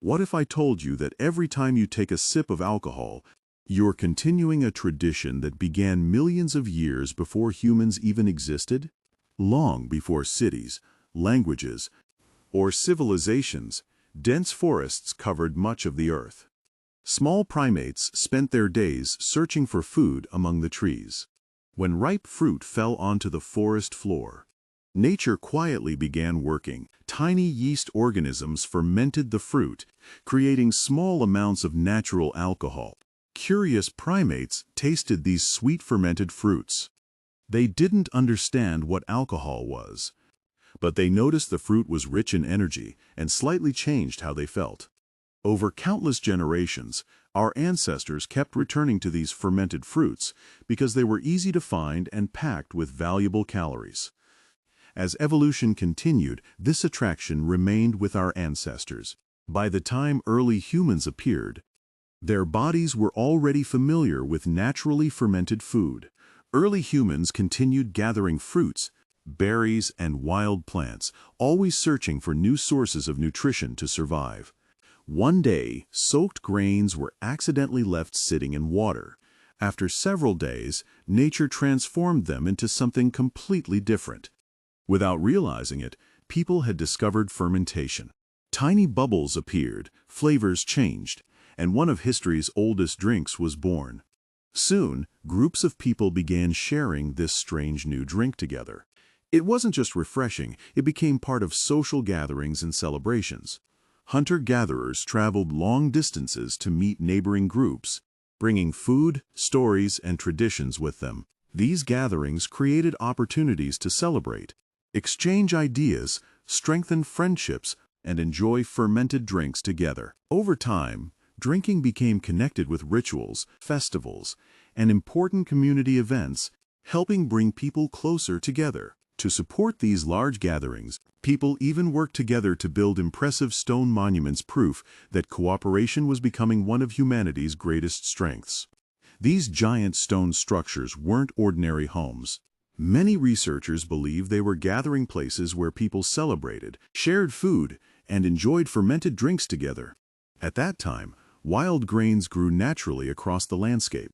What if I told you that every time you take a sip of alcohol, you're continuing a tradition that began millions of years before humans even existed? Long before cities, languages, or civilizations, dense forests covered much of the earth. Small primates spent their days searching for food among the trees. When ripe fruit fell onto the forest floor, nature quietly began working. Tiny yeast organisms fermented the fruit, creating small amounts of natural alcohol. Curious primates tasted these sweet fermented fruits. They didn't understand what alcohol was, but they noticed the fruit was rich in energy and slightly changed how they felt. Over countless generations, our ancestors kept returning to these fermented fruits because they were easy to find and packed with valuable calories. As evolution continued, this attraction remained with our ancestors. By the time early humans appeared, their bodies were already familiar with naturally fermented food. Early humans continued gathering fruits, berries, and wild plants, always searching for new sources of nutrition to survive. One day, soaked grains were accidentally left sitting in water. After several days, nature transformed them into something completely different. Without realizing it, people had discovered fermentation. Tiny bubbles appeared, flavors changed, and one of history's oldest drinks was born. Soon, groups of people began sharing this strange new drink together. It wasn't just refreshing, it became part of social gatherings and celebrations. Hunter-gatherers traveled long distances to meet neighboring groups, bringing food, stories, and traditions with them. These gatherings created opportunities to celebrate, exchange ideas, strengthen friendships, and enjoy fermented drinks together. Over time, drinking became connected with rituals, festivals, and important community events, helping bring people closer together. To support these large gatherings, people even worked together to build impressive stone monuments, proof that cooperation was becoming one of humanity's greatest strengths. These giant stone structures weren't ordinary homes. Many researchers believe they were gathering places where people celebrated, shared food, and enjoyed fermented drinks together. At that time, wild grains grew naturally across the landscape.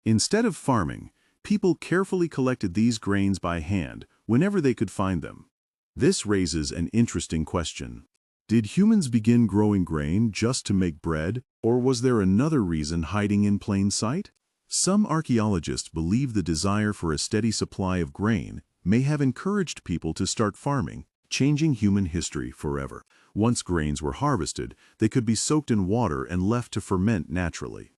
Instead of farming, people carefully collected these grains by hand whenever they could find them. This raises an interesting question. Did humans begin growing grain just to make bread, or was there another reason hiding in plain sight? Some archaeologists believe the desire for a steady supply of grain may have encouraged people to start farming, changing human history forever. Once grains were harvested, they could be soaked in water and left to ferment naturally.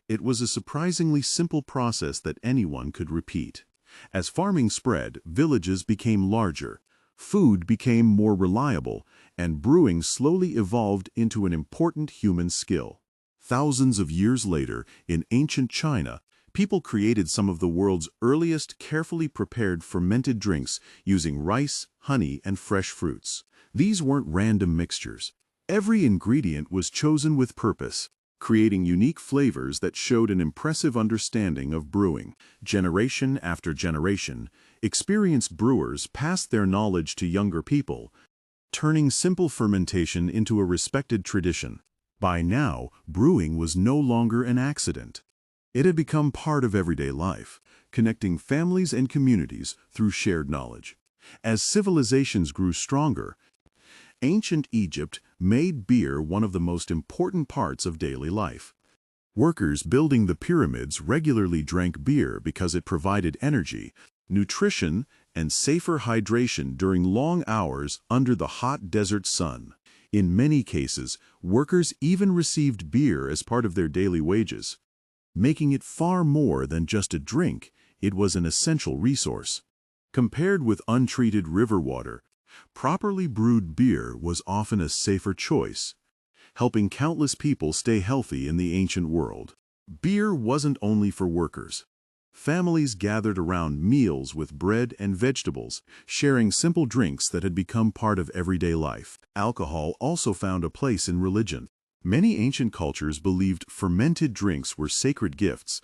It was a surprisingly simple process that anyone could repeat. As farming spread, villages became larger, food became more reliable, and brewing slowly evolved into an important human skill. Thousands of years later, in ancient China, people created some of the world's earliest carefully prepared fermented drinks using rice, honey, and fresh fruits. These weren't random mixtures. Every ingredient was chosen with purpose, creating unique flavors that showed an impressive understanding of brewing. Generation after generation, experienced brewers passed their knowledge to younger people, turning simple fermentation into a respected tradition. By now, brewing was no longer an accident. It had become part of everyday life, connecting families and communities through shared knowledge. As civilizations grew stronger, ancient Egypt made beer one of the most important parts of daily life. Workers building the pyramids regularly drank beer because it provided energy, nutrition, and safer hydration during long hours under the hot desert sun. In many cases, workers even received beer as part of their daily wages. Making it far more than just a drink, it was an essential resource. Compared with untreated river water, properly brewed beer was often a safer choice, helping countless people stay healthy in the ancient world. Beer wasn't only for workers. Families gathered around meals with bread and vegetables, sharing simple drinks that had become part of everyday life. Alcohol also found a place in religion. Many ancient cultures believed fermented drinks were sacred gifts,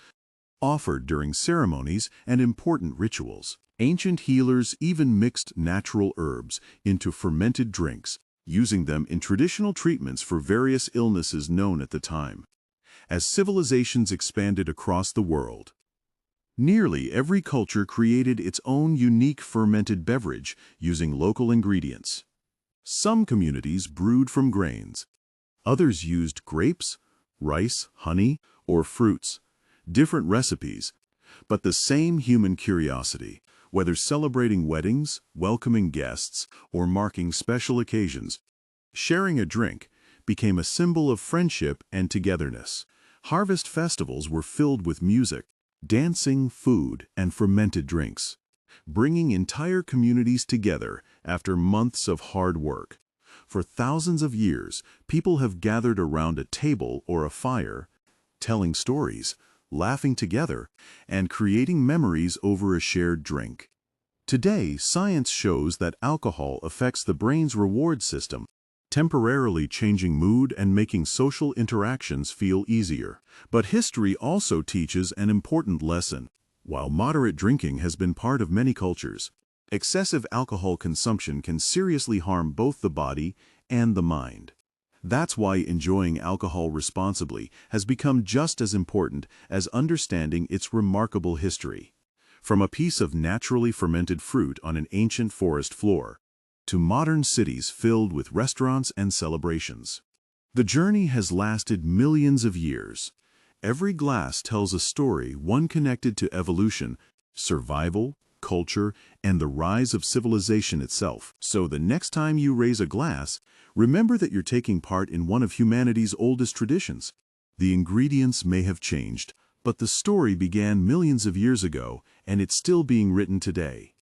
offered during ceremonies and important rituals. Ancient healers even mixed natural herbs into fermented drinks, using them in traditional treatments for various illnesses known at the time. As civilizations expanded across the world, nearly every culture created its own unique fermented beverage using local ingredients. Some communities brewed from grains. Others used grapes, rice, honey, or fruits. Different recipes, but the same human curiosity, whether celebrating weddings, welcoming guests, or marking special occasions. Sharing a drink became a symbol of friendship and togetherness. Harvest festivals were filled with music, dancing, food, and fermented drinks, bringing entire communities together after months of hard work. For thousands of years, people have gathered around a table or a fire, telling stories, laughing together, and creating memories over a shared drink. Today, science shows that alcohol affects the brain's reward system, temporarily changing mood and making social interactions feel easier. But history also teaches an important lesson. While moderate drinking has been part of many cultures, excessive alcohol consumption can seriously harm both the body and the mind. That's why enjoying alcohol responsibly has become just as important as understanding its remarkable history. From a piece of naturally fermented fruit on an ancient forest floor, to modern cities filled with restaurants and celebrations, the journey has lasted millions of years. Every glass tells a story, one connected to evolution, survival, culture, and the rise of civilization itself. So the next time you raise a glass, remember that you're taking part in one of humanity's oldest traditions. The ingredients may have changed, but the story began millions of years ago, and it's still being written today.